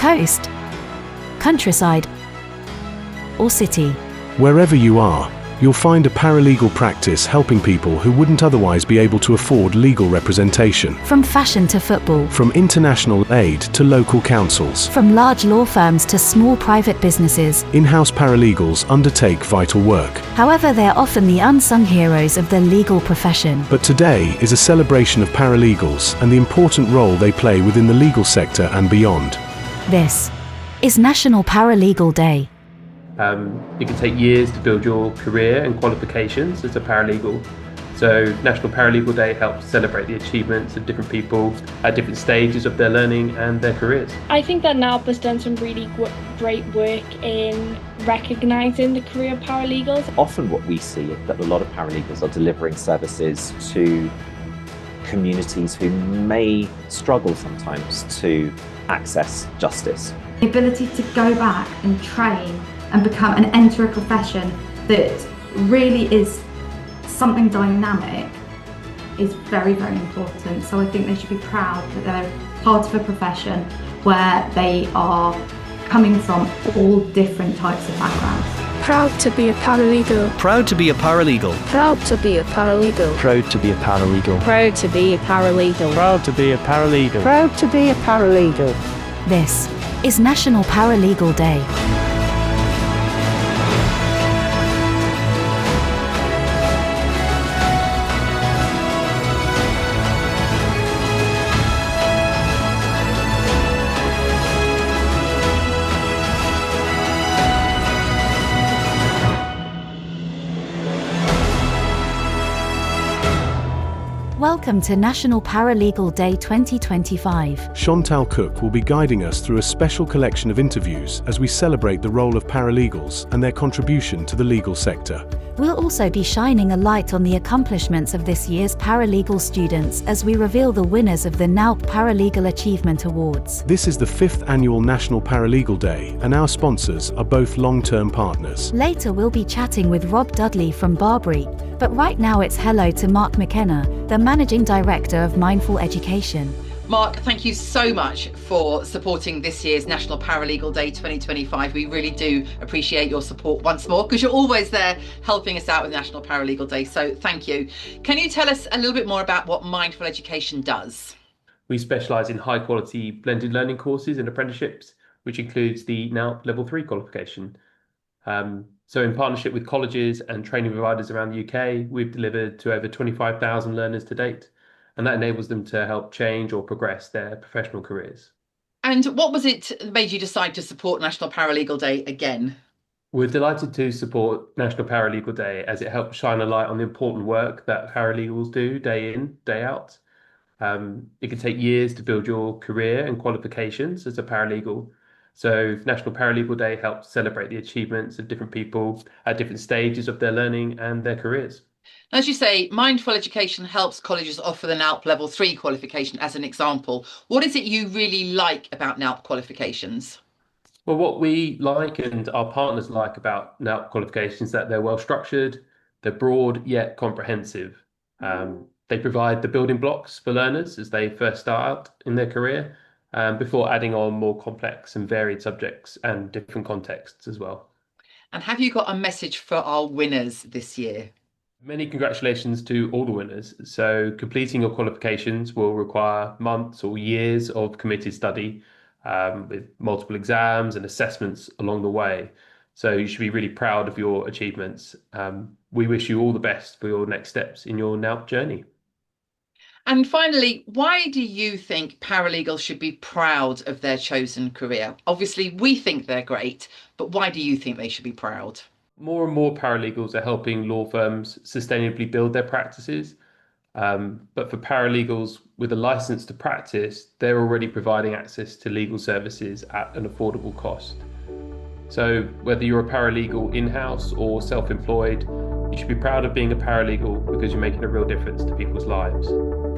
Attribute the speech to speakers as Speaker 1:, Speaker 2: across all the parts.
Speaker 1: coast, countryside, or city.
Speaker 2: Wherever you are, you'll find a paralegal practice helping people who wouldn't otherwise be able to afford legal representation.
Speaker 1: From fashion to football,
Speaker 2: From international aid to local councils,
Speaker 1: from large law firms to small private businesses.
Speaker 2: in-house paralegals undertake vital work.
Speaker 1: However, they're often the unsung heroes of the legal profession.
Speaker 2: But today is a celebration of paralegals and the important role they play within the legal sector and beyond.
Speaker 1: This is National Paralegal Day.
Speaker 3: It can take years to build your career and qualifications as a paralegal. So National Paralegal Day helps celebrate the achievements of different people at different stages of their learning and their careers.
Speaker 4: I think that NALP has done some really great work in recognising the career of paralegals.
Speaker 5: Often what we see is that a lot of paralegals are delivering services to communities who may struggle sometimes to access justice.
Speaker 6: The ability to go back and train and enter a profession that really is something dynamic is very, very important. So I think they should be proud that they're part of a profession where they are coming from all different types of backgrounds.
Speaker 7: Proud to be a paralegal.
Speaker 8: Proud to be a paralegal.
Speaker 7: Proud to be a paralegal.
Speaker 8: Proud to be a paralegal.
Speaker 7: Proud to be a paralegal.
Speaker 8: Proud to be a paralegal.
Speaker 7: Proud to be a paralegal.
Speaker 1: This is National Paralegal Day. Welcome to National Paralegal Day 2025.
Speaker 2: Chantal Cook will be guiding us through a special collection of interviews as we celebrate the role of paralegals and their contribution to the legal sector.
Speaker 1: We'll also be shining a light on the accomplishments of this year's paralegal students as we reveal the winners of the NALP Paralegal Achievement Awards.
Speaker 2: This is the 5th annual National Paralegal Day, and our sponsors are both long-term partners.
Speaker 1: Later we'll be chatting with Rob Dudley from Barbary, but right now it's hello to Mark McKenna, the Managing Director of Mindful Education.
Speaker 9: Mark, thank you so much for supporting this year's National Paralegal Day 2025. We really do appreciate your support once more because you're always there helping us out with National Paralegal Day. So thank you. Can you tell us a little bit more about what Mindful Education does?
Speaker 3: We specialise in high quality blended learning courses and apprenticeships, which includes the NALP Level 3 qualification. So in partnership with colleges and training providers around the UK, we've delivered to over 25,000 learners to date. And that enables them to help change or progress their professional careers.
Speaker 9: And what was it that made you decide to support National Paralegal Day again?
Speaker 3: We're delighted to support National Paralegal Day as it helps shine a light on the important work that paralegals do day in, day out. It can take years to build your career and qualifications as a paralegal. So National Paralegal Day helps celebrate the achievements of different people at different stages of their learning and their careers.
Speaker 9: As you say, Mindful Education helps colleges offer the NALP Level 3 qualification as an example. What is it you really like about NALP qualifications?
Speaker 3: Well, what we like and our partners like about NALP qualifications is that they're well structured, they're broad yet comprehensive. They provide the building blocks for learners as they first start out in their career, before adding on more complex and varied subjects and different contexts as well.
Speaker 9: And have you got a message for our winners this year?
Speaker 3: Many congratulations to all the winners. So completing your qualifications will require months or years of committed study, with multiple exams and assessments along the way. So you should be really proud of your achievements. We wish you all the best for your next steps in your NALP journey.
Speaker 9: And finally, why do you think paralegals should be proud of their chosen career? Obviously, we think they're great, but why do you think they should be proud?
Speaker 3: More and more paralegals are helping law firms sustainably build their practices. But for paralegals with a license to practice, they're already providing access to legal services at an affordable cost. So whether you're a paralegal in-house or self-employed, you should be proud of being a paralegal because you're making a real difference to people's lives.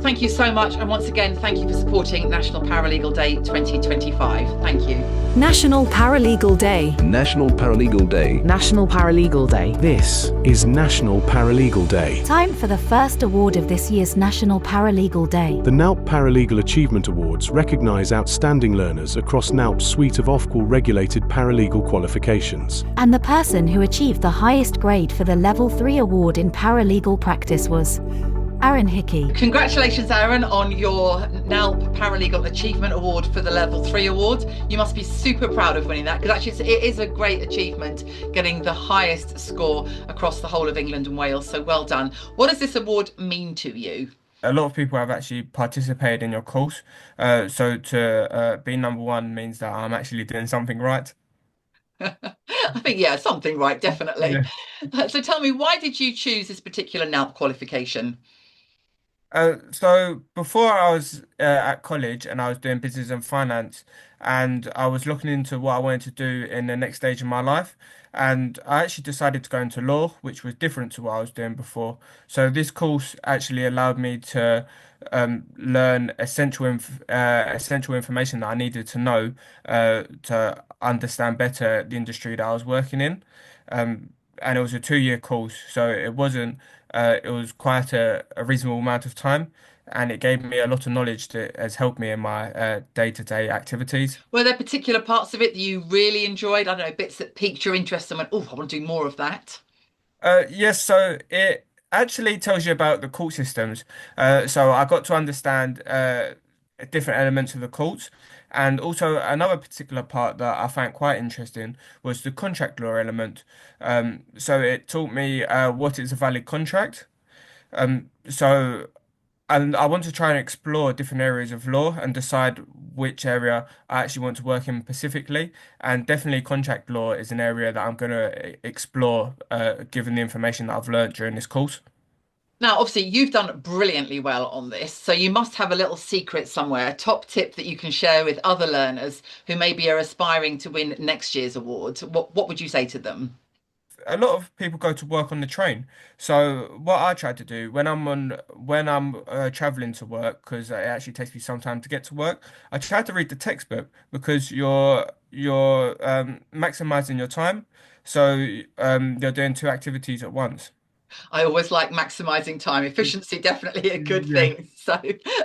Speaker 9: Thank you so much. And once again, thank you for supporting National Paralegal Day 2025. Thank you.
Speaker 1: National Paralegal Day.
Speaker 8: National Paralegal Day. National Paralegal Day.
Speaker 2: This is National Paralegal Day.
Speaker 1: Time for the first award of this year's National Paralegal Day.
Speaker 2: The NALP Paralegal Achievement Awards recognise outstanding learners across NALP's suite of Ofqual regulated paralegal qualifications.
Speaker 1: And the person who achieved the highest grade for the Level 3 award in paralegal practice was Aaron Hickey.
Speaker 9: Congratulations, Aaron, on your NALP Paralegal Achievement Award for the Level 3 award. You must be super proud of winning that, because actually it is a great achievement, getting the highest score across the whole of England and Wales. So well done. What does this award mean to you?
Speaker 10: A lot of people have actually participated in your course. So to be number one means that I'm actually doing something right.
Speaker 9: I think, yeah, something right, definitely.
Speaker 10: Yeah.
Speaker 9: So tell me, why did you choose this particular NALP qualification?
Speaker 10: So before I was at college and I was doing business and finance, and I was looking into what I wanted to do in the next stage of my life, and I actually decided to go into law, which was different to what I was doing before. So this course actually allowed me to learn essential information that I needed to know to understand better the industry that I was working in. And it was a 2-year course, so it was quite a reasonable amount of time, and it gave me a lot of knowledge that has helped me in my day-to-day activities.
Speaker 9: Were there particular parts of it that you really enjoyed? I don't know, bits that piqued your interest and went, oh, I want to do more of that.
Speaker 10: Yes, so it actually tells you about the court systems. So I got to understand different elements of the courts. And also another particular part that I found quite interesting was the contract law element. So it taught me what is a valid contract. So and I want to try and explore different areas of law and decide which area I actually want to work in specifically. And definitely contract law is an area that I'm going to explore given the information that I've learned during this course.
Speaker 9: Now, obviously, you've done brilliantly well on this, so you must have a little secret somewhere, a top tip that you can share with other learners who maybe are aspiring to win next year's award. What would you say to them?
Speaker 10: A lot of people go to work on the train. So what I try to do when I'm traveling to work, because it actually takes me some time to get to work, I try to read the textbook because you're maximizing your time. So you're doing two activities at once.
Speaker 9: I always like maximizing time. Efficiency, definitely a good thing. So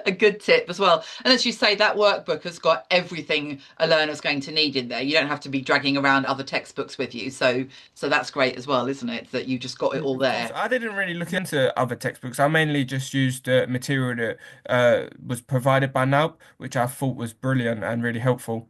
Speaker 9: a good tip as well. And as you say, that workbook has got everything a learner's going to need in there. You don't have to be dragging around other textbooks with you. So that's great as well, isn't it? That you just got it all there.
Speaker 10: I didn't really look into other textbooks. I mainly just used the material that was provided by NALP, which I thought was brilliant and really helpful.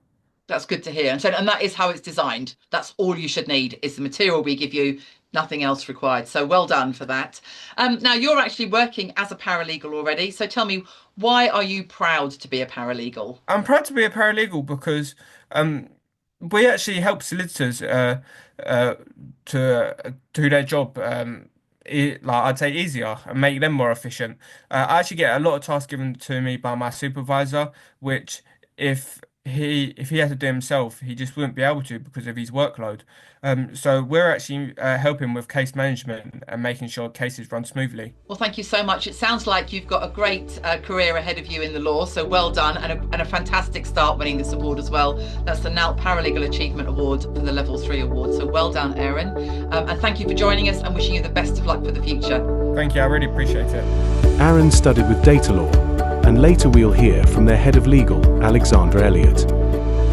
Speaker 9: That's good to hear. And that is how it's designed. That's all you should need is the material we give you, nothing else required. So well done for that. Now you're actually working as a paralegal already. So tell me, why are you proud to be a paralegal?
Speaker 10: I'm proud to be a paralegal because we actually help solicitors to do their job. Like I'd say easier and make them more efficient. I actually get a lot of tasks given to me by my supervisor, which if he had to do himself, he just wouldn't be able to because of his workload. So we're actually helping with case management and making sure cases run smoothly.
Speaker 9: Well, thank you so much. It sounds like you've got a great career ahead of you in the law, so well done, and a fantastic start winning this award as well. That's the NALP Paralegal Achievement Award for the Level 3 award. So well done, Aaron. And thank you for joining us and wishing you the best of luck for the future.
Speaker 10: Thank you, I really appreciate it.
Speaker 2: Aaron studied with data law, and later we'll hear from their head of legal, Alexandra Elliott.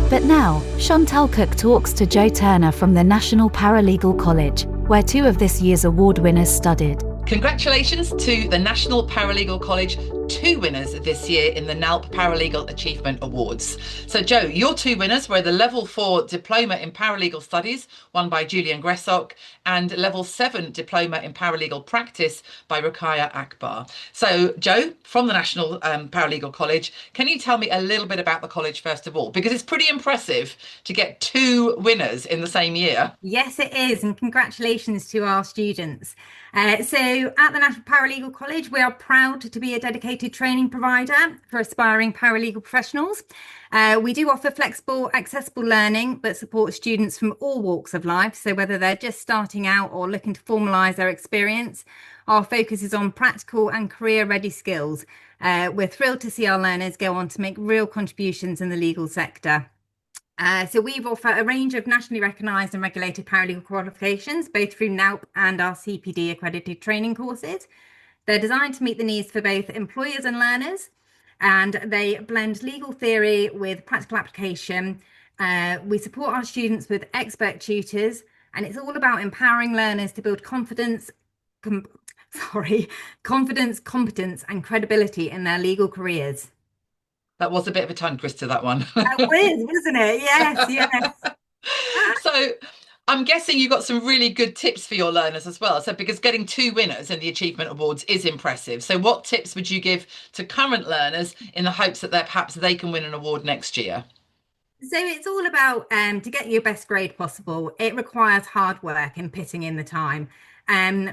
Speaker 1: But now, Chantal Cook talks to Joe Turner from the National Paralegal College, where 2 of this year's award winners studied.
Speaker 9: Congratulations to the National Paralegal College, 2 winners this year in the NALP Paralegal Achievement Awards. So Joe, your 2 winners were the Level 4 Diploma in Paralegal Studies, won by Julian Gressok, and Level 7 Diploma in Paralegal Practice by Ruqayya Akbar. So Joe, from the National Paralegal College, can you tell me a little bit about the college first of all? Because it's pretty impressive to get 2 winners in the same year.
Speaker 11: Yes, it is, and congratulations to our students. So at the National Paralegal College, we are proud to be a dedicated accredited training provider for aspiring paralegal professionals. We do offer flexible, accessible learning that supports students from all walks of life. So whether they're just starting out or looking to formalise their experience, our focus is on practical and career-ready skills. We're thrilled to see our learners go on to make real contributions in the legal sector. So we offer a range of nationally recognised and regulated paralegal qualifications, both through NALP and our CPD accredited training courses. They're designed to meet the needs for both employers and learners, and they blend legal theory with practical application. We support our students with expert tutors, and it's all about empowering learners to build confidence, competence, and credibility in their legal careers.
Speaker 9: That was a bit of a tongue twister, that one.
Speaker 11: That was, wasn't it? Yes.
Speaker 9: So I'm guessing you got some really good tips for your learners as well. So because getting 2 winners in the Achievement Awards is impressive. So what tips would you give to current learners in the hopes that perhaps they can win an award next year?
Speaker 11: So it's all about to get your best grade possible. It requires hard work and putting in the time.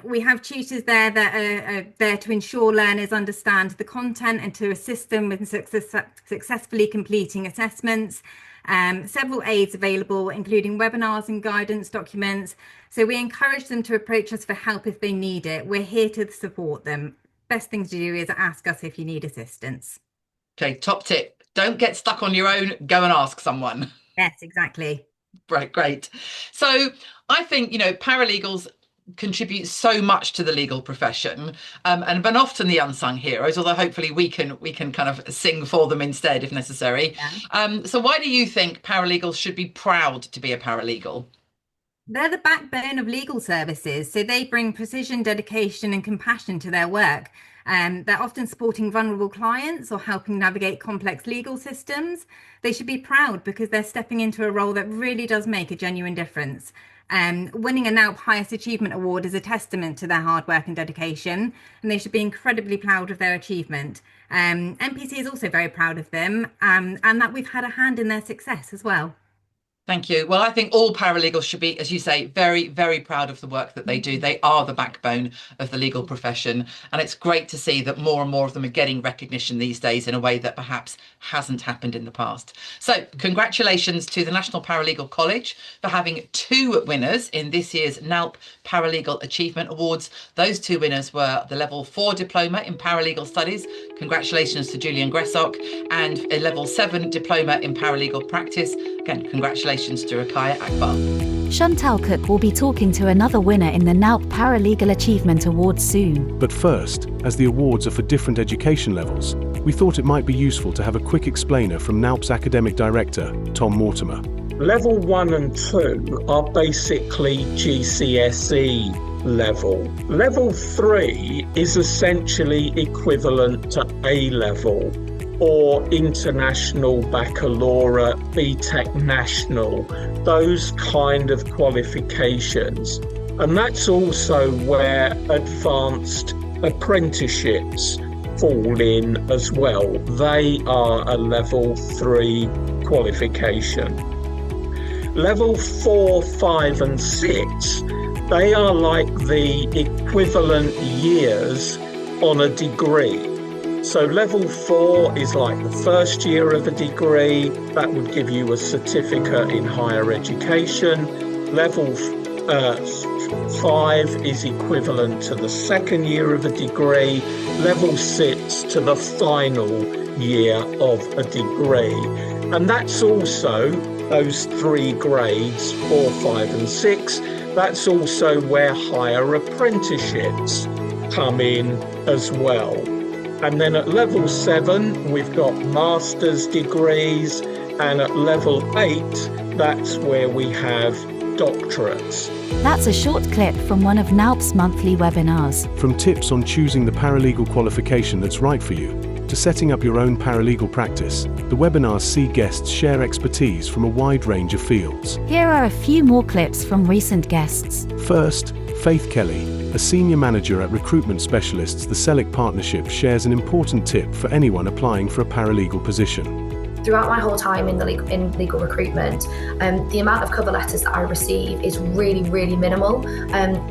Speaker 11: We have tutors there that are there to ensure learners understand the content and to assist them with successfully completing assessments. Several aids available, including webinars and guidance documents. So we encourage them to approach us for help if they need it. We're here to support them. Best thing to do is ask us if you need assistance.
Speaker 9: Okay, top tip. Don't get stuck on your own. Go and ask someone.
Speaker 11: Yes, exactly.
Speaker 9: Right, great. So I think, paralegals contribute so much to the legal profession, and been often the unsung heroes, although hopefully we can kind of sing for them instead if necessary. Yeah. So why do you think paralegals should be proud to be a paralegal?
Speaker 11: They're the backbone of legal services, so they bring precision, dedication and compassion to their work. They're often supporting vulnerable clients or helping navigate complex legal systems. They should be proud because they're stepping into a role that really does make a genuine difference. Winning a NALP Highest Achievement Award is a testament to their hard work and dedication, and they should be incredibly proud of their achievement. NPC is also very proud of them, and that we've had a hand in their success as well.
Speaker 9: Thank you. Well, I think all paralegals should be, as you say, very, very proud of the work that they do. They are the backbone of the legal profession. And it's great to see that more and more of them are getting recognition these days in a way that perhaps hasn't happened in the past. So congratulations to the National Paralegal College for having 2 winners in this year's NALP Paralegal Achievement Awards. Those 2 winners were the Level 4 Diploma in Paralegal Studies. Congratulations to Julian Gressok, and a Level 7 Diploma in Paralegal Practice. Again, congratulations to Rakaya Akbar.
Speaker 1: Chantal Cook will be talking to another winner in the NALP Paralegal Achievement Awards soon.
Speaker 2: But first, as the awards are for different education levels, we thought it might be useful to have a quick explainer from NALP's Academic Director, Tom Mortimer.
Speaker 12: Level 1 and 2 are basically GCSE level. Level 3 is essentially equivalent to A-level or International Baccalaureate, BTEC National, those kind of qualifications. And that's also where advanced apprenticeships fall in as well. They are a level 3 qualification. Level 4, 5 and 6, they are like the equivalent years on a degree. So level 4 is like the first year of a degree. That would give you a certificate in higher education. Level 5 is equivalent to the second year of a degree. Level 6 to the final year of a degree. And that's also those 3 grades, 4, 5 and 6. That's also where higher apprenticeships come in as well. And then at level 7, we've got master's degrees, and at level 8, that's where we have doctorates.
Speaker 1: That's a short clip from one of NALP's monthly webinars.
Speaker 2: From tips on choosing the paralegal qualification that's right for you, to setting up your own paralegal practice, the webinars see guests share expertise from a wide range of fields.
Speaker 1: Here are a few more clips from recent guests.
Speaker 2: First, Faith Kelly, a senior manager at recruitment specialists the Select Partnership, shares an important tip for anyone applying for a paralegal position.
Speaker 13: Throughout my whole time in legal recruitment, the amount of cover letters that I receive is really, really minimal.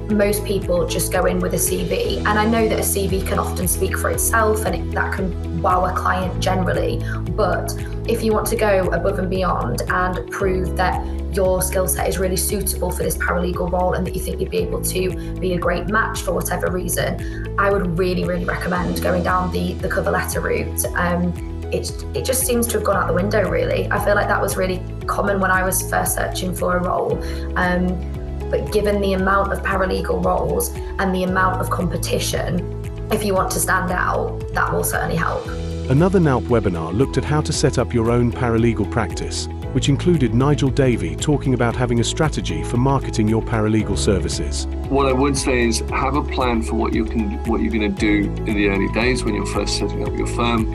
Speaker 13: Most people just go in with a CV, and I know that a CV can often speak for itself, and that can wow a client generally. But if you want to go above and beyond and prove that your skill set is really suitable for this paralegal role and that you think you'd be able to be a great match for whatever reason, I would really, really recommend going down the cover letter route. It just seems to have gone out the window, really. I feel like that was really common when I was first searching for a role. But given the amount of paralegal roles and the amount of competition, if you want to stand out, that will certainly help.
Speaker 2: Another NALP webinar looked at how to set up your own paralegal practice, which included Nigel Davey talking about having a strategy for marketing your paralegal services.
Speaker 14: What I would say is have a plan for what you're going to do in the early days when you're first setting up your firm,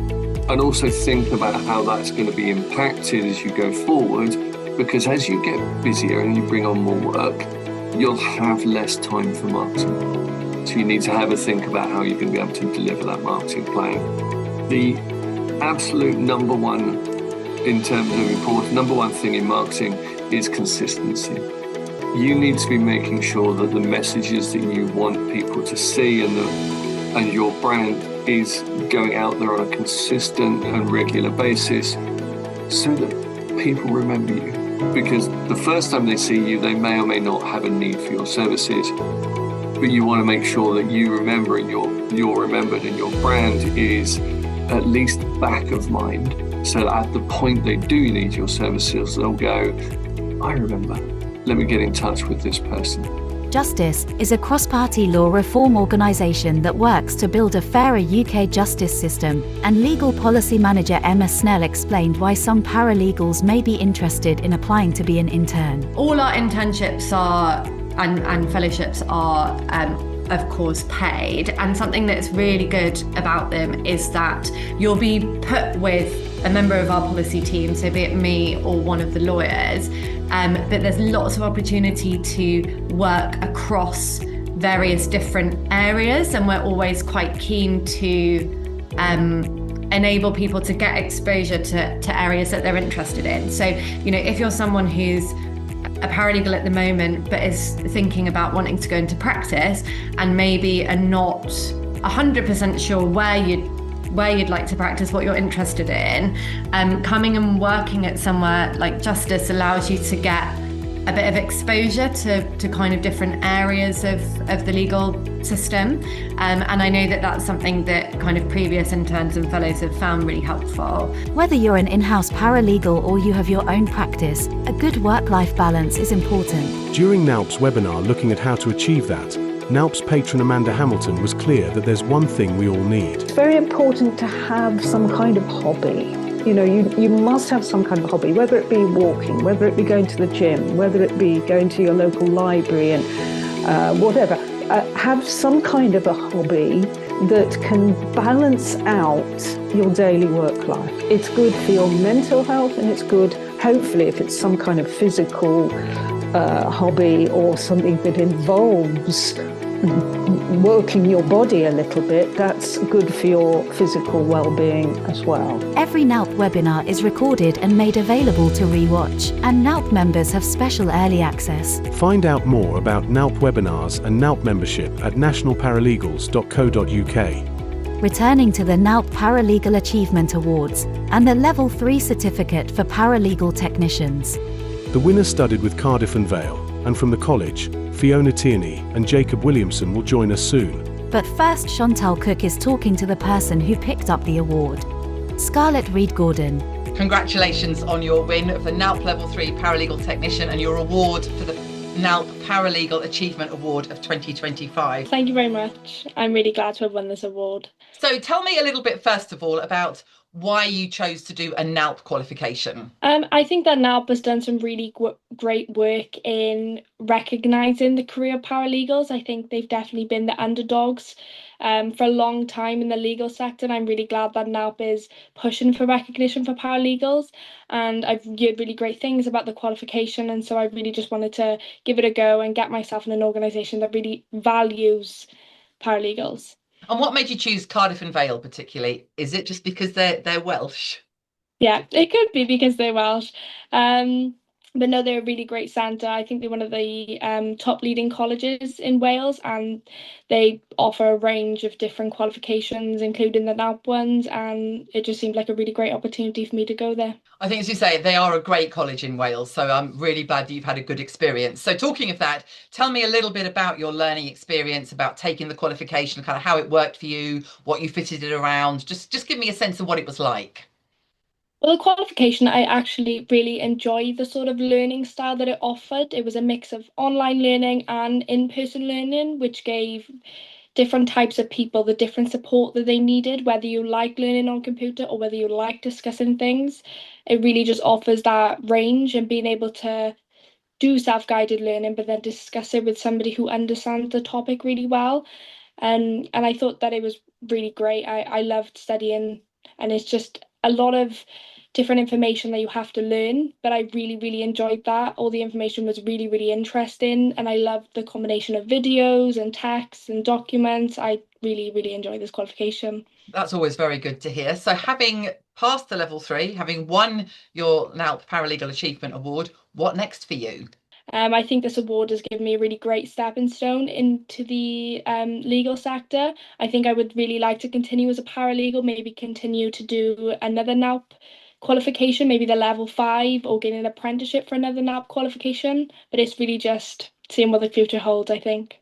Speaker 14: and also think about how that's going to be impacted as you go forward, because as you get busier and you bring on more work, you'll have less time for marketing. So you need to have a think about how you're going to be able to deliver that marketing plan. The absolute number one thing in marketing is consistency. You need to be making sure that the messages that you want people to see and your brand is going out there on a consistent and regular basis so that people remember you. Because the first time they see you, they may or may not have a need for your services, but you want to make sure that you remember and you're remembered and your brand is at least back of mind, so that at the point they do need your services, they'll go, I remember, let me get in touch with this person.
Speaker 1: Justice is a cross-party law reform organisation that works to build a fairer UK justice system, and Legal Policy Manager Emma Snell explained why some paralegals may be interested in applying to be an intern.
Speaker 15: All our internships and fellowships are of course paid, and something that's really good about them is that you'll be put with a member of our policy team, so be it me or one of the lawyers, but there's lots of opportunity to work across various different areas, and we're always quite keen to enable people to get exposure to areas that they're interested in. So, you know, if you're someone who's a paralegal at the moment but is thinking about wanting to go into practice and maybe are not 100% sure where you'd like to practice, what you're interested in, coming and working at somewhere like Justice allows you to get a bit of exposure to kind of different areas of the legal system, and I know that that's something that kind of previous interns and fellows have found really helpful.
Speaker 1: Whether you're an in-house paralegal or you have your own practice, a good work-life balance is important.
Speaker 2: During NALP's webinar looking at how to achieve that, NALP's patron Amanda Hamilton was clear that there's one thing we all need.
Speaker 7: It's very important to have some kind of hobby. You know, you must have some kind of hobby, whether it be walking, whether it be going to the gym, whether it be going to your local library and whatever. Have some kind of a hobby that can balance out your daily work life. It's good for your mental health, and it's good, hopefully, if it's some kind of physical hobby or something that involves working your body a little bit, that's good for your physical well-being as well.
Speaker 1: Every NALP webinar is recorded and made available to rewatch, and NALP members have special early access.
Speaker 2: Find out more about NALP webinars and NALP membership at nationalparalegals.co.uk.
Speaker 1: Returning to the NALP Paralegal Achievement Awards and the Level 3 Certificate for Paralegal Technicians.
Speaker 2: The winners studied with Cardiff and Vale, and from the college, Fiona Tierney and Jacob Williamson will join us soon.
Speaker 1: But first, Chantal Cook is talking to the person who picked up the award. Scarlett Reed-Gordon.
Speaker 9: Congratulations on your win of the NALP Level 3 Paralegal Technician and your award for the NALP Paralegal Achievement Award of 2025.
Speaker 4: Thank you very much. I'm really glad to have won this award.
Speaker 9: So tell me a little bit, first of all, about why you chose to do a NALP qualification.
Speaker 4: I think that NALP has done some really great work in recognising the career paralegals. I think they've definitely been the underdogs for a long time in the legal sector, and I'm really glad that NALP is pushing for recognition for paralegals, and I've heard really great things about the qualification, and so I really just wanted to give it a go and get myself in an organisation that really values paralegals.
Speaker 9: And what made you choose Cardiff and Vale particularly? Is it just because they're Welsh?
Speaker 4: Yeah, it could be because they're Welsh. But no, they're a really great centre. I think they're one of the top leading colleges in Wales, and they offer a range of different qualifications, including the NALP ones, and it just seemed like a really great opportunity for me to go there.
Speaker 9: I think, as you say, they are a great college in Wales, so I'm really glad that you've had a good experience. So talking of that, tell me a little bit about your learning experience, about taking the qualification, kind of how it worked for you, what you fitted it around. Just give me a sense of what it was like.
Speaker 4: Well, the qualification, I actually really enjoyed the sort of learning style that it offered. It was a mix of online learning and in-person learning, which gave different types of people the different support that they needed, whether you like learning on computer or whether you like discussing things. It really just offers that range and being able to do self-guided learning, but then discuss it with somebody who understands the topic really well. And I thought that it was really great. I loved studying, and it's just a lot of different information that you have to learn, but I really, really enjoyed that. All the information was really, really interesting, and I loved the combination of videos and texts and documents. I really, really enjoyed this qualification.
Speaker 9: That's always very good to hear. So having passed the level 3, having won your NALP Paralegal Achievement Award, what next for you?
Speaker 4: I think this award has given me a really great stepping stone into the legal sector. I think I would really like to continue as a paralegal, maybe continue to do another NALP qualification, maybe the level 5, or get an apprenticeship for another NALP qualification. But it's really just seeing what the future holds, I think.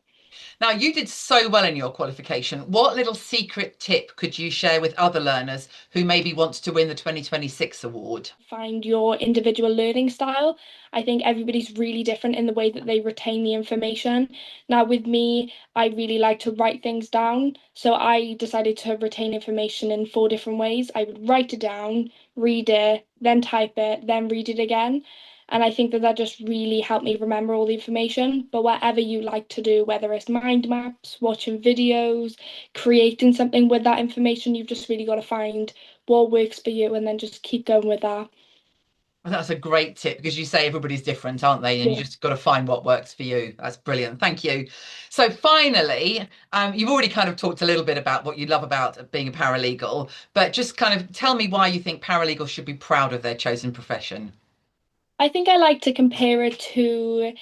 Speaker 9: Now, you did so well in your qualification. What little secret tip could you share with other learners who maybe want to win the 2026 award?
Speaker 4: Find your individual learning style. I think everybody's really different in the way that they retain the information. Now, with me, I really like to write things down. So I decided to retain information in 4 different ways. I would write it down, read it, then type it, then read it again. And I think that that just really helped me remember all the information. But whatever you like to do, whether it's mind maps, watching videos, creating something with that information, you've just really got to find what works for you and then just keep going with that.
Speaker 9: That's a great tip, because you say everybody's different, aren't they? And you just got to find what works for you. That's brilliant. Thank you. So finally, you've already kind of talked a little bit about what you love about being a paralegal, but just kind of tell me why you think paralegals should be proud of their chosen profession.
Speaker 4: I think I like to compare it to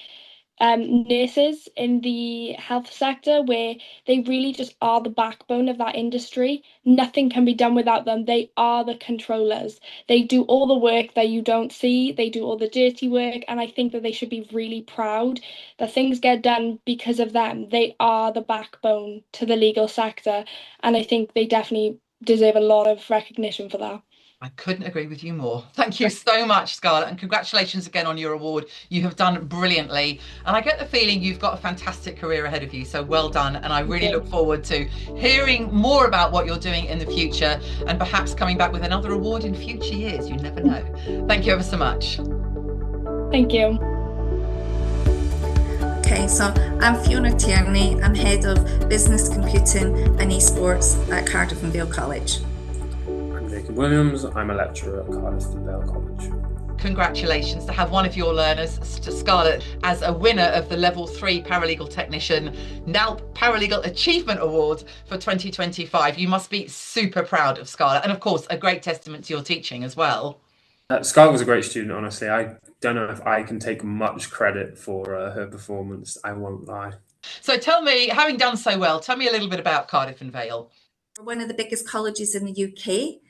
Speaker 4: nurses in the health sector, where they really just are the backbone of that industry. Nothing can be done without them. They are the controllers. They do all the work that you don't see, they do all the dirty work, and I think that they should be really proud that things get done because of them. They are the backbone to the legal sector, and I think they definitely deserve a lot of recognition for that.
Speaker 9: I couldn't agree with you more. Thank you so much, Scarlett, and congratulations again on your award. You have done brilliantly, and I get the feeling you've got a fantastic career ahead of you, so well done. And I really look forward to hearing more about what you're doing in the future, and perhaps coming back with another award in future years. You never know. Thank you ever so much.
Speaker 4: Thank you.
Speaker 16: Okay, so I'm Fiona Tierney. I'm Head of Business Computing and Esports at Cardiff and Vale College.
Speaker 17: Williams. I'm a lecturer at Cardiff and Vale College.
Speaker 9: Congratulations to have one of your learners, Scarlett, as a winner of the Level 3 Paralegal Technician NALP Paralegal Achievement Awards for 2025. You must be super proud of Scarlett, and of course a great testament to your teaching as well.
Speaker 17: Scarlett was a great student, honestly. I don't know if I can take much credit for her performance, I won't lie.
Speaker 9: So tell me, having done so well, tell me a little bit about Cardiff and Vale.
Speaker 16: We're one of the biggest colleges in the UK.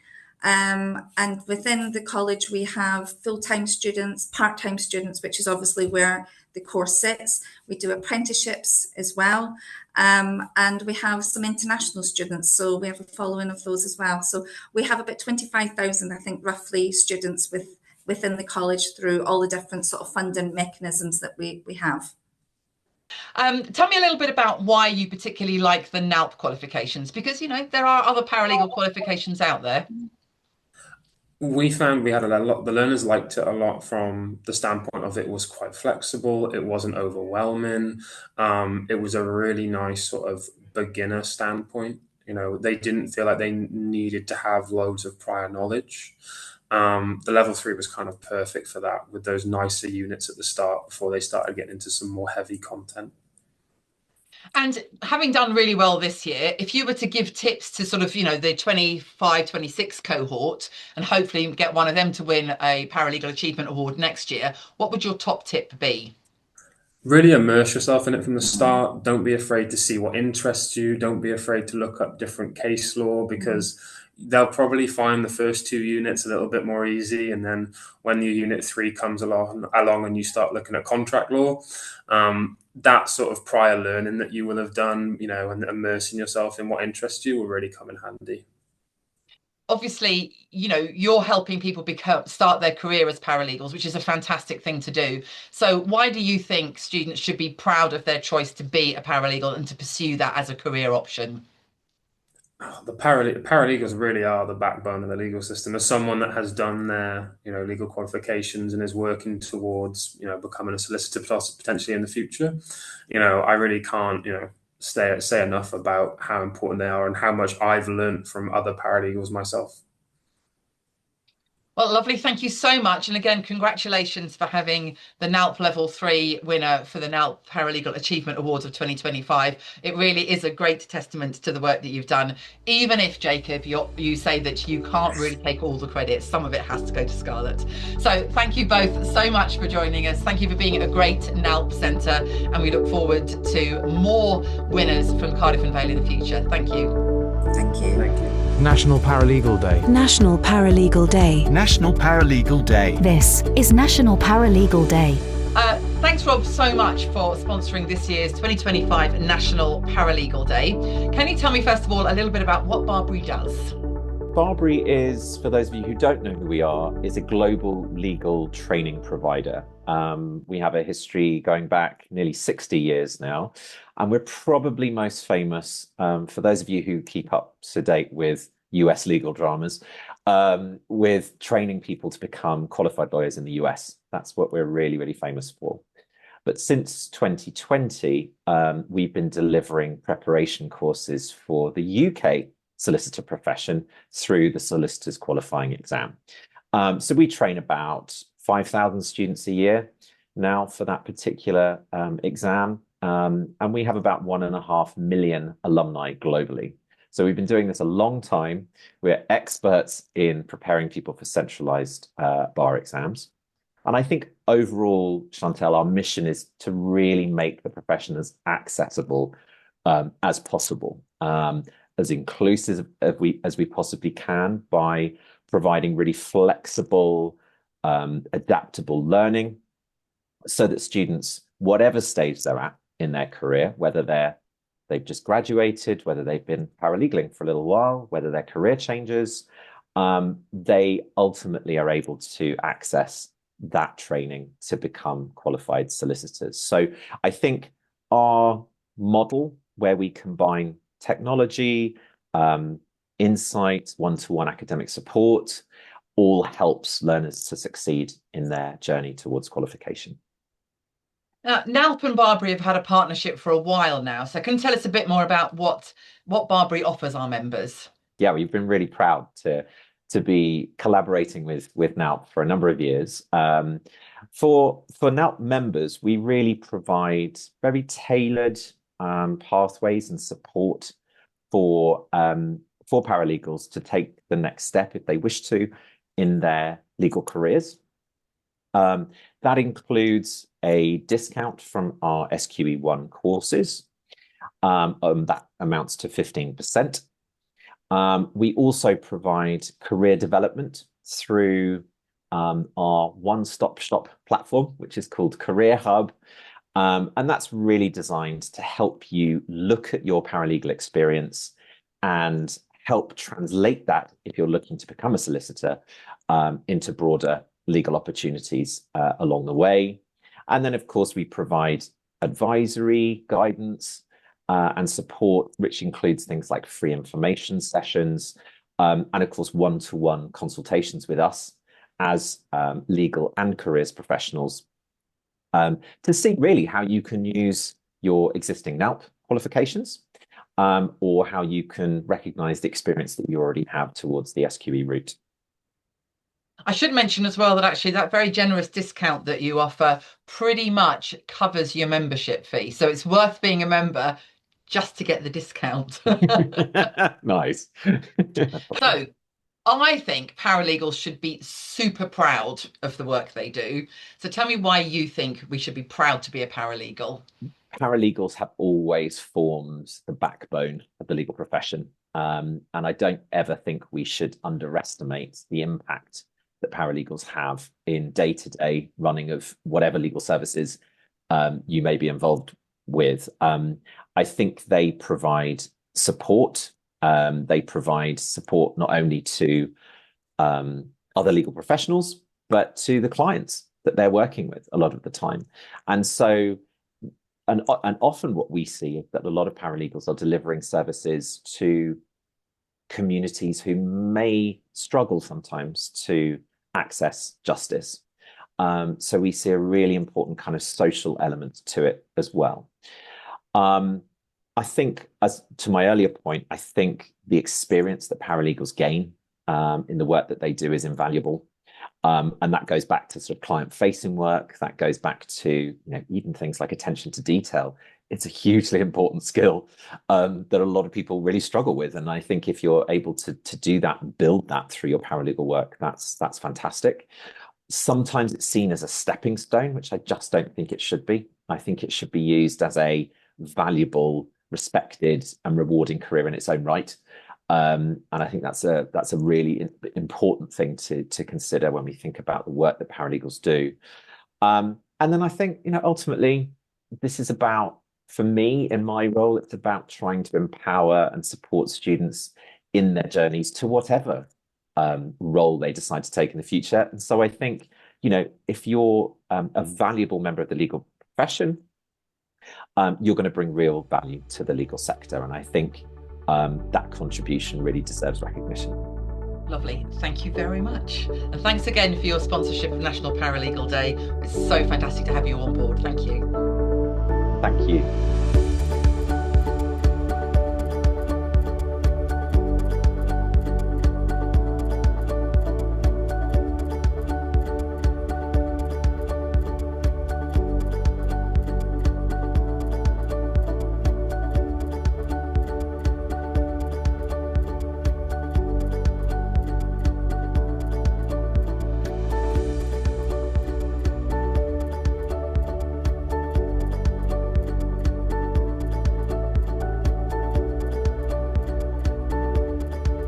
Speaker 16: And within the college, we have full-time students, part-time students, which is obviously where the course sits. We do apprenticeships as well. And we have some international students, so we have a following of those as well. So we have about 25,000, I think, roughly, students within the college through all the different sort of funding mechanisms that we have.
Speaker 9: Tell me a little bit about why you particularly like the NALP qualifications, because, you know, there are other paralegal qualifications out there.
Speaker 17: We found we had a lot, the learners liked it a lot from the standpoint of it was quite flexible, it wasn't overwhelming, it was a really nice sort of beginner standpoint. You know, they didn't feel like they needed to have loads of prior knowledge. The level 3 was kind of perfect for that, with those nicer units at the start before they started getting into some more heavy content.
Speaker 9: And having done really well this year, if you were to give tips to sort of, the 25, 26 cohort, and hopefully get one of them to win a Paralegal Achievement Award next year, what would your top tip be?
Speaker 17: Really immerse yourself in it from the start. Don't be afraid to see what interests you. Don't be afraid to look up different case law, because they'll probably find the first 2 units a little bit more easy. And then when your unit 3 comes along and you start looking at contract law, that sort of prior learning that you will have done, and immersing yourself in what interests you will really come in handy.
Speaker 9: Obviously, you're helping people start their career as paralegals, which is a fantastic thing to do. So why do you think students should be proud of their choice to be a paralegal and to pursue that as a career option?
Speaker 17: The paralegals really are the backbone of the legal system. As someone that has done their, legal qualifications and is working towards, becoming a solicitor potentially in the future, I really can't, say enough about how important they are and how much I've learned from other paralegals myself.
Speaker 9: Well, lovely. Thank you so much. And again, congratulations for having the NALP Level 3 winner for the NALP Paralegal Achievement Awards of 2025. It really is a great testament to the work that you've done. Even if, Jacob, you say that you can't really take all the credit, some of it has to go to Scarlett. So thank you both so much for joining us. Thank you for being a great NALP centre, and we look forward to more winners from Cardiff and Vale in the future. Thank you.
Speaker 16: Thank you.
Speaker 17: Thank you.
Speaker 8: National Paralegal Day.
Speaker 1: National Paralegal Day.
Speaker 8: National Paralegal Day.
Speaker 1: This is National Paralegal Day.
Speaker 9: Thanks, Rob, so much for sponsoring this year's 2025 National Paralegal Day. Can you tell me, first of all, a little bit about what Barbary does?
Speaker 5: Barbary is, for those of you who don't know who we are, is a global legal training provider. We have a history going back nearly 60 years now, and we're probably most famous, for those of you who keep up to date with US legal dramas, with training people to become qualified lawyers in the US. That's what we're really, really famous for. But since 2020, we've been delivering preparation courses for the UK solicitor profession through the solicitor's qualifying exam. So we train about 5,000 students a year now for that particular exam. And we have about 1.5 million alumni globally. So we've been doing this a long time. We're experts in preparing people for centralized bar exams. And I think overall, Chantel, our mission is to really make the profession as accessible as possible, as inclusive as we possibly can, by providing really flexible, adaptable learning, so that students, whatever stage they're at in their career, whether they've just graduated, whether they've been paralegaling for a little while, whether their career changes, they ultimately are able to access that training to become qualified solicitors. So I think our model, where we combine technology, insight, one-to-one academic support, all helps learners to succeed in their journey towards qualification.
Speaker 9: NALP and Barbary have had a partnership for a while now. So can you tell us a bit more about what Barbary offers our members?
Speaker 5: Yeah, we've been really proud to be collaborating with NALP for a number of years. For NALP members, we really provide very tailored pathways and support for paralegals to take the next step if they wish to in their legal careers. That includes a discount from our SQE1 courses. That amounts to 15%. We also provide career development through our one-stop shop platform, which is called Career Hub. And that's really designed to help you look at your paralegal experience and help translate that, if you're looking to become a solicitor, into broader legal opportunities along the way. And then, of course, we provide advisory, guidance, and support, which includes things like free information sessions, and of course, one-to-one consultations with us as legal and careers professionals, to see really how you can use your existing NALP qualifications, or how you can recognize the experience that you already have towards the SQE route.
Speaker 9: I should mention as well that actually that very generous discount that you offer pretty much covers your membership fee. So it's worth being a member just to get the discount.
Speaker 5: Nice.
Speaker 9: So I think paralegals should be super proud of the work they do. So tell me why you think we should be proud to be a paralegal.
Speaker 5: Paralegals have always formed the backbone of the legal profession. And I don't ever think we should underestimate the impact that paralegals have in day-to-day running of whatever legal services you may be involved with. I think they provide support. They provide support not only to other legal professionals, but to the clients that they're working with a lot of the time. And so, and often what we see is that a lot of paralegals are delivering services to communities who may struggle sometimes to access justice. So we see a really important kind of social element to it as well. I think, as to my earlier point, I think the experience that paralegals gain in the work that they do is invaluable. And that goes back to sort of client-facing work. That goes back to even things like attention to detail. It's a hugely important skill that a lot of people really struggle with. And I think if you're able to do that, build that through your paralegal work, that's fantastic. Sometimes it's seen as a stepping stone, which I just don't think it should be. I think it should be used as a valuable, respected, and rewarding career in its own right. And I think that's a really important thing to consider when we think about the work that paralegals do. And then I think, ultimately, this is about, for me, in my role, it's about trying to empower and support students in their journeys to whatever role they decide to take in the future. And so I think, if you're a valuable member of the legal profession, you're going to bring real value to the legal sector. And I think that contribution really deserves recognition.
Speaker 9: Lovely. Thank you very much. And thanks again for your sponsorship of National Paralegal Day. It's so fantastic to have you on board. Thank you.
Speaker 5: Thank you.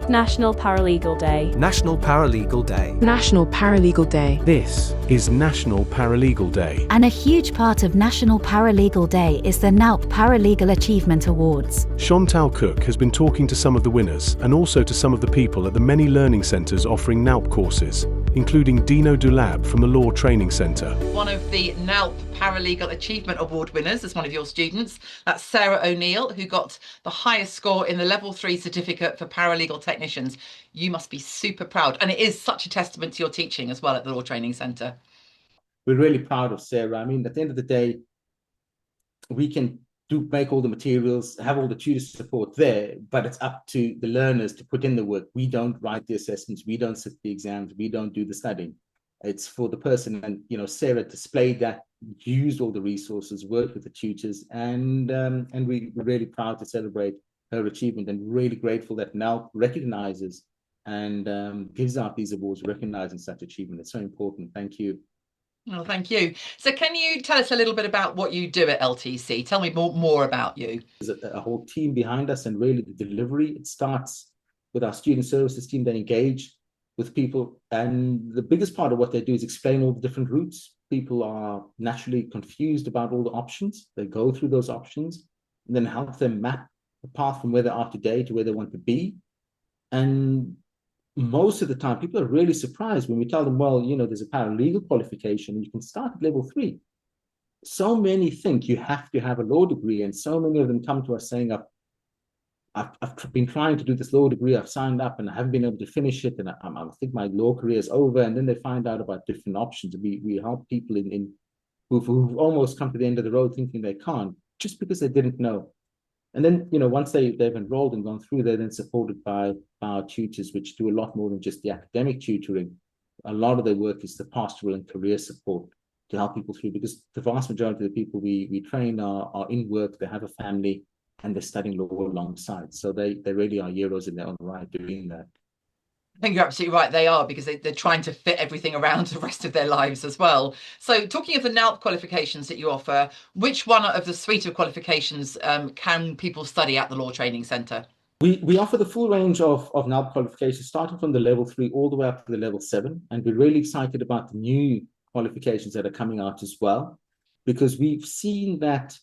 Speaker 18: National Paralegal Day.
Speaker 8: National Paralegal Day.
Speaker 18: National Paralegal Day.
Speaker 2: This is National Paralegal Day.
Speaker 1: And a huge part of National Paralegal Day is the NALP Paralegal Achievement Awards.
Speaker 2: Chantal Cook has been talking to some of the winners and also to some of the people at the many learning centres offering NALP courses, including Dino Dulab from the Law Training Centre.
Speaker 9: One of the NALP Paralegal Achievement Award winners is one of your students. That's Sarah O'Neill, who got the highest score in the Level 3 certificate for paralegal technicians. You must be super proud. And it is such a testament to your teaching as well at the Law Training Centre.
Speaker 19: We're really proud of Sarah. I mean, at the end of the day, we can make all the materials, have all the tutor support there, but it's up to the learners to put in the work. We don't write the assessments, we don't sit the exams, we don't do the studying. It's for the person. And Sarah displayed that, used all the resources, worked with the tutors, and we're really proud to celebrate her achievement, and really grateful that NALP recognizes and gives out these awards recognizing such achievement. It's so important. Thank you.
Speaker 9: Well, thank you. So can you tell us a little bit about what you do at LTC? Tell me more about you.
Speaker 19: There's a whole team behind us, and really the delivery, it starts with our student services team that engage with people. And the biggest part of what they do is explain all the different routes. People are naturally confused about all the options. They go through those options and then help them map the path from where they are today to where they want to be. And most of the time, people are really surprised when we tell them, well, there's a paralegal qualification and you can start at level 3. So many think you have to have a law degree, and so many of them come to us saying, I've been trying to do this law degree, I've signed up and I haven't been able to finish it, and I think my law career is over. And then they find out about different options. We help people who've almost come to the end of the road thinking they can't, just because they didn't know. And then, once they've enrolled and gone through, they're then supported by our tutors, which do a lot more than just the academic tutoring. A lot of their work is the pastoral and career support to help people through, because the vast majority of the people we train are in work, they have a family, and they're studying law alongside. So they really are heroes in their own right doing that.
Speaker 9: I think you're absolutely right. They are, because they're trying to fit everything around the rest of their lives as well. So talking of the NALP qualifications that you offer, which one of the suite of qualifications can people study at the Law Training Centre?
Speaker 19: We offer the full range of NALP qualifications, starting from the level 3 all the way up to the level 7. And we're really excited about the new qualifications that are coming out as well, because we've seen that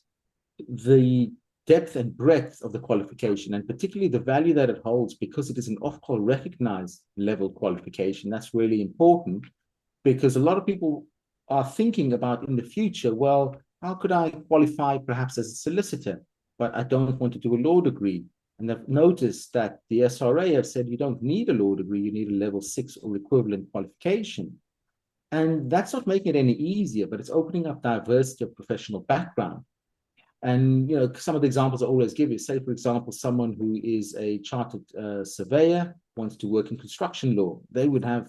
Speaker 19: the depth and breadth of the qualification, and particularly the value that it holds, because it is an Ofqual recognized level qualification, that's really important, because a lot of people are thinking about in the future, well, how could I qualify perhaps as a solicitor, but I don't want to do a law degree. And I've noticed that the SRA have said you don't need a law degree, you need a level 6 or equivalent qualification. And that's not making it any easier, but it's opening up diversity of professional background. And, you know, some of the examples I always give is, say, for example, someone who is a chartered surveyor wants to work in construction law. They would have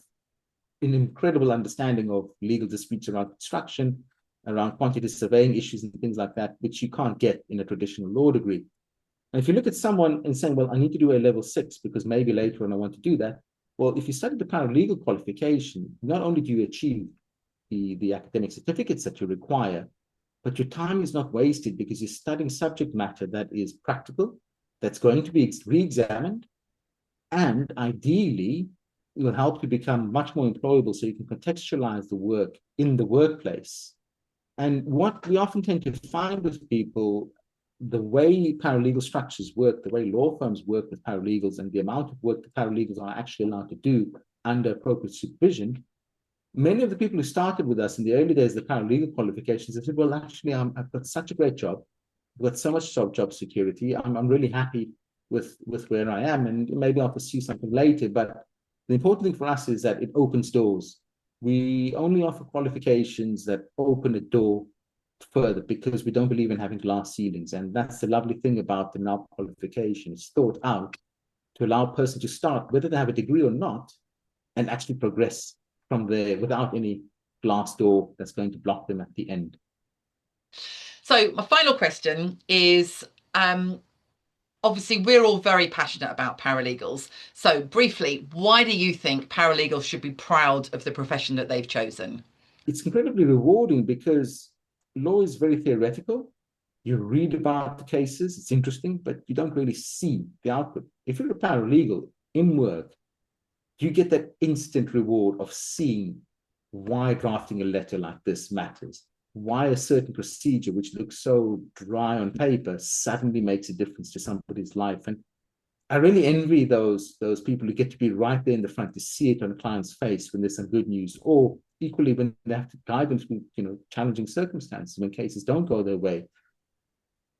Speaker 19: an incredible understanding of legal disputes around construction, around quantity surveying issues and things like that, which you can't get in a traditional law degree. And if you look at someone and saying, well, I need to do a level 6 because maybe later on I want to do that. Well, if you study the paralegal qualification, not only do you achieve the academic certificates that you require, but your time is not wasted because you're studying subject matter that is practical, that's going to be re-examined, and ideally it will help you become much more employable so you can contextualize the work in the workplace. And what we often tend to find with people, the way paralegal structures work, the way law firms work with paralegals, and the amount of work the paralegals are actually allowed to do under appropriate supervision, many of the people who started with us in the early days of the paralegal qualifications, they said, well, actually, I've got such a great job. I've got so much job security. I'm really happy with where I am, and maybe I'll pursue something later. But the important thing for us is that it opens doors. We only offer qualifications that open a door further, because we don't believe in having glass ceilings. And that's the lovely thing about the NALP qualification. It's thought out to allow a person to start, whether they have a degree or not, and actually progress from there without any glass door that's going to block them at the end.
Speaker 9: So my final question is, obviously we're all very passionate about paralegals. So briefly, why do you think paralegals should be proud of the profession that they've chosen?
Speaker 19: It's incredibly rewarding because law is very theoretical. You read about the cases, it's interesting, but you don't really see the output. If you're a paralegal in work, you get that instant reward of seeing why drafting a letter like this matters, why a certain procedure which looks so dry on paper suddenly makes a difference to somebody's life. And I really envy those people who get to be right there in the front to see it on a client's face when there's some good news, or equally when they have to guide them through, you know, challenging circumstances when cases don't go their way.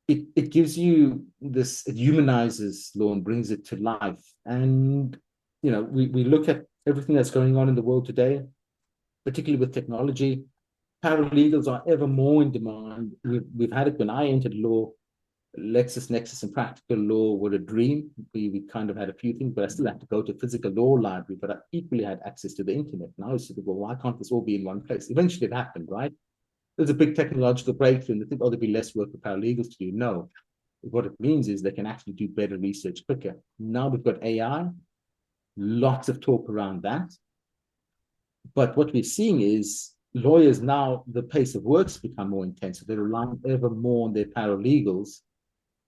Speaker 19: It gives you this, it humanizes law and brings it to life. And you know, we look at everything that's going on in the world today, particularly with technology. Paralegals are ever more in demand. We've had it when I entered law. LexisNexis and practical law were a dream. We kind of had a few things, but I still had to go to a physical law library, but I equally had access to the internet. Now I said, well, why can't this all be in one place? Eventually it happened, right? There's a big technological breakthrough, and they think, oh, there'll be less work for paralegals to do. No. What it means is they can actually do better research quicker. Now we've got AI, lots of talk around that. But what we're seeing is lawyers now, the pace of work's become more intense. So they're relying ever more on their paralegals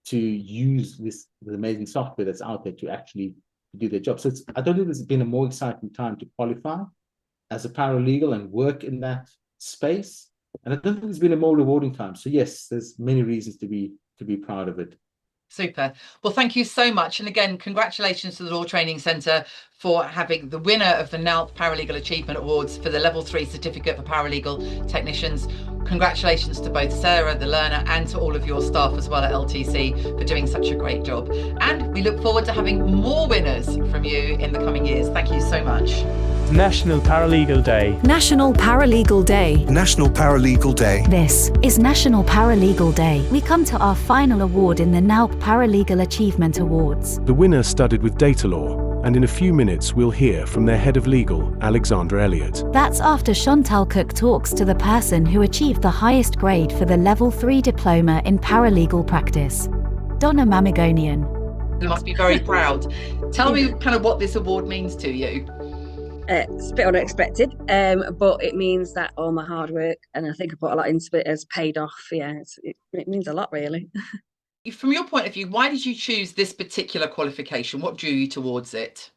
Speaker 19: to use the amazing software that's out there to actually do their job. So I don't think there's been a more exciting time to qualify as a paralegal and work in that space. And I don't think there's been a more rewarding time. So yes, there's many reasons to be proud of it.
Speaker 9: Super. Well, thank you so much. And again, congratulations to the Law Training Centre for having the winner of the NALP Paralegal Achievement Awards for the Level 3 Certificate for Paralegal Technicians. Congratulations to both Sarah, the learner, and to all of your staff as well at LTC for doing such a great job. And we look forward to having more winners from you in the coming years. Thank you so much.
Speaker 18: National Paralegal Day.
Speaker 1: National Paralegal Day.
Speaker 8: National Paralegal Day.
Speaker 1: This is National Paralegal Day. We come to our final award in the NALP Paralegal Achievement Awards.
Speaker 2: The winner studied with data law, and in a few minutes we'll hear from their head of legal, Alexandra Elliott.
Speaker 1: That's after Chantal Cook talks to the person who achieved the highest grade for the Level 3 diploma in paralegal practice. Donna Mamigonian.
Speaker 9: You must be very proud. Tell me kind of what this award means to you.
Speaker 20: It's a bit unexpected, but it means that all my hard work, and I think I put a lot into it, has paid off. Yeah, it means a lot, really.
Speaker 9: From your point of view, why did you choose this particular qualification? What drew you towards it?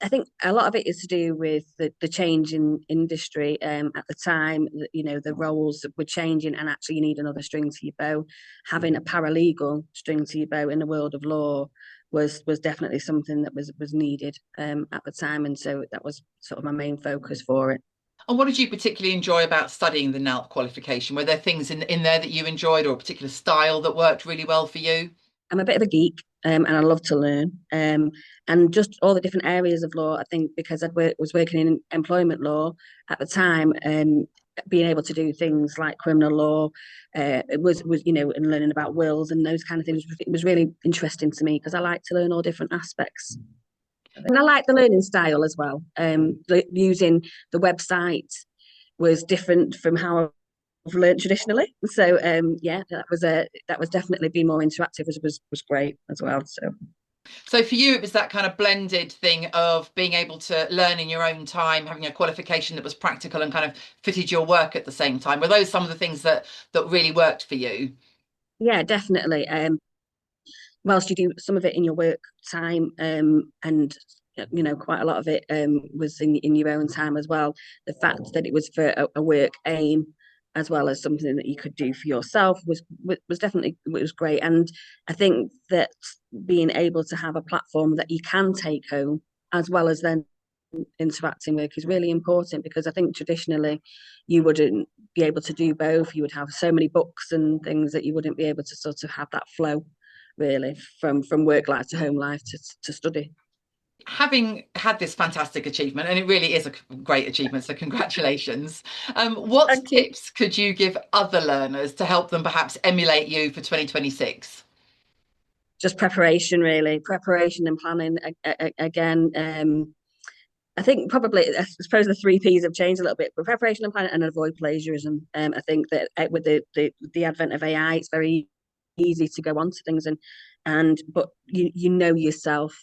Speaker 20: I think a lot of it is to do with the change in industry. At the time, you know, the roles were changing, and actually you need another string to your bow. Having a paralegal string to your bow in the world of law was definitely something that was needed at the time, and so that was sort of my main focus for it.
Speaker 9: And what did you particularly enjoy about studying the NALP qualification? Were there things in there that you enjoyed, or a particular style that worked really well for you?
Speaker 20: I'm a bit of a geek, and I love to learn, and just all the different areas of law. I think because I was working in employment law at the time, being able to do things like criminal law, it was you know, and learning about wills and those kind of things, it was really interesting to me because I like to learn all different aspects. And I like the learning style as well. Using the website was different from how I've learned traditionally. So yeah, that was definitely being more interactive, was great as well.
Speaker 9: So for you, it was that kind of blended thing of being able to learn in your own time, having a qualification that was practical and kind of fitted your work at the same time. Were those some of the things that really worked for you?
Speaker 20: Yeah, definitely. Whilst you do some of it in your work time, and you know, quite a lot of it was in your own time as well. The fact that it was for a work aim as well as something that you could do for yourself was definitely, it was great. And I think that being able to have a platform that you can take home as well as then interacting work is really important, because I think traditionally you wouldn't be able to do both. You would have so many books and things that you wouldn't be able to sort of have that flow really from work life to home life to study.
Speaker 9: Having had this fantastic achievement, and it really is a great achievement, so congratulations. What tips could you give other learners to help them perhaps emulate you for 2026?
Speaker 20: Just preparation, really. Preparation and planning. Again, I think probably, I suppose the 3 Ps have changed a little bit, but preparation and planning, and avoid plagiarism. I think that with the advent of AI, it's very easy to go onto things but you know yourself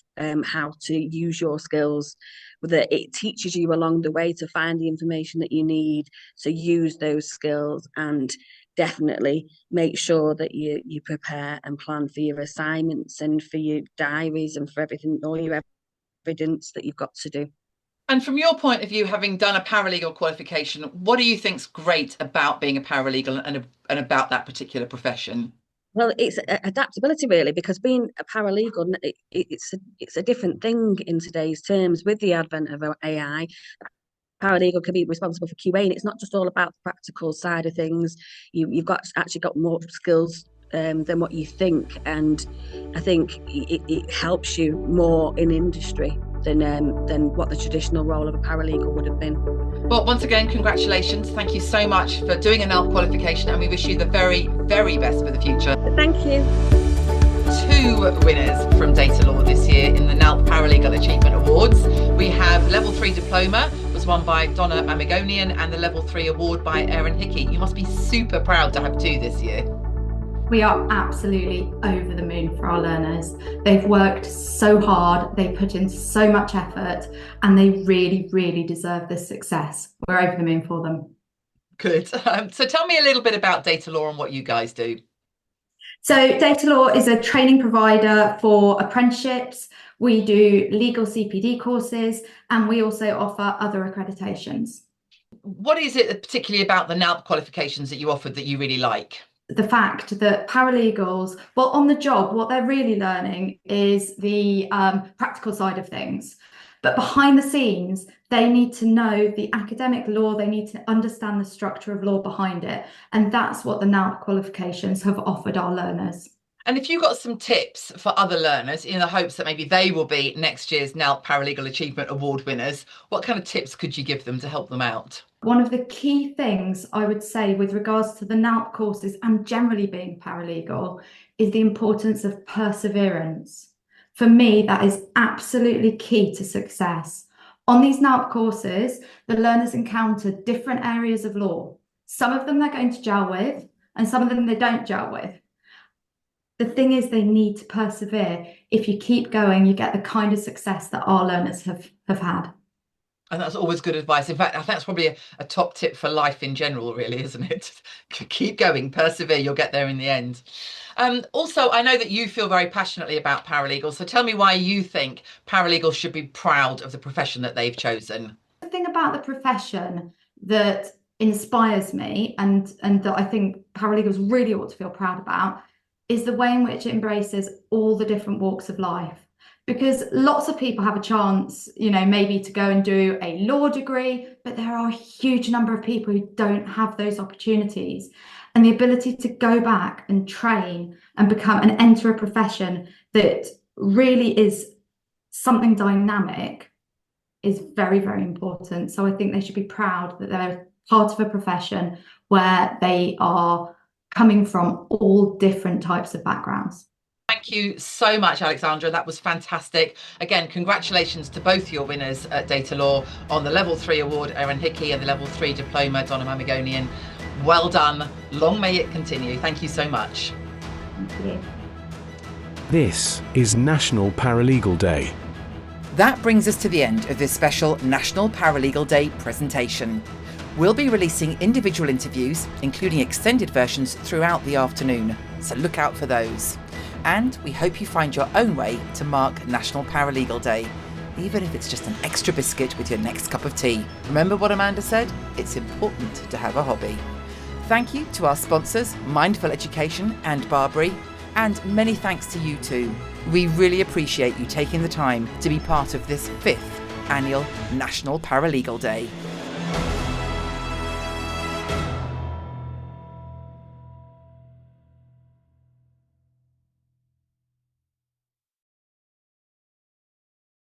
Speaker 20: how to use your skills, that it teaches you along the way to find the information that you need. So use those skills, and definitely make sure that you prepare and plan for your assignments and for your diaries and for everything, all your evidence that you've got to do.
Speaker 9: And from your point of view, having done a paralegal qualification, what do you think's great about being a paralegal and about that particular profession?
Speaker 20: Well, it's adaptability, really, because being a paralegal, it's a different thing in today's terms. With the advent of AI, paralegal can be responsible for QA, and it's not just all about the practical side of things. You've actually got more skills than what you think, and I think it helps you more in industry than what the traditional role of a paralegal would have been.
Speaker 9: Well, once again, congratulations. Thank you so much for doing a NALP qualification, and we wish you the very, very best for the future.
Speaker 20: Thank you.
Speaker 9: 2 winners from data law this year in the NALP Paralegal Achievement Awards. We have Level 3 Diploma was won by Donna Mamigonian, and the Level 3 Award by Erin Hickey. You must be super proud to have 2 this year.
Speaker 6: We are absolutely over the moon for our learners. They've worked so hard, they put in so much effort, and they really, really deserve this success. We're over the moon for them.
Speaker 9: Good. So tell me a little bit about data law and what you guys do.
Speaker 6: So Data Law is a training provider for apprenticeships. We do legal CPD courses, and we also offer other accreditations.
Speaker 9: What is it particularly about the NALP qualifications that you offered that you really like?
Speaker 6: The fact that paralegals, well, on the job, what they're really learning is the practical side of things. But behind the scenes, they need to know the academic law, they need to understand the structure of law behind it. And that's what the NALP qualifications have offered our learners.
Speaker 9: And if you've got some tips for other learners in the hopes that maybe they will be next year's NALP Paralegal Achievement Award winners, what kind of tips could you give them to help them out?
Speaker 6: One of the key things I would say with regards to the NALP courses and generally being paralegal is the importance of perseverance. For me, that is absolutely key to success. On these NALP courses, the learners encounter different areas of law. Some of them they're going to gel with, and some of them they don't gel with. the thing is, they need to persevere. If you keep going, you get the kind of success that our learners have had.
Speaker 9: And that's always good advice. In fact, I think that's probably a top tip for life in general, really, isn't it? Keep going, persevere, you'll get there in the end. Also, I know that you feel very passionately about paralegals, so tell me why you think paralegals should be proud of the profession that they've chosen.
Speaker 6: The thing about the profession that inspires me and that I think paralegals really ought to feel proud about is the way in which it embraces all the different walks of life. Because lots of people have a chance, you know, maybe to go and do a law degree, but there are a huge number of people who don't have those opportunities. And the ability to go back and train and become and enter a profession that really is something dynamic is very, very important. So I think they should be proud that they're part of a profession where they are coming from all different types of backgrounds.
Speaker 9: Thank you so much, Alexandra. That was fantastic. Again, congratulations to both your winners at Data Law on the Level 3 award, Erin Hickey, and the Level 3 diploma, Donna Mamigonian. Well done. Long may it continue. Thank you so much.
Speaker 6: Thank you.
Speaker 2: This is National Paralegal Day.
Speaker 9: That brings us to the end of this special National Paralegal Day presentation. We'll be releasing individual interviews, including extended versions, throughout the afternoon, so look out for those. And we hope you find your own way to mark National Paralegal Day, even if it's just an extra biscuit with your next cup of tea. Remember what Amanda said? It's important to have a hobby. Thank you to our sponsors, Mindful Education and Barbary, and many thanks to you too. We really appreciate you taking the time to be part of this 5th annual National Paralegal Day.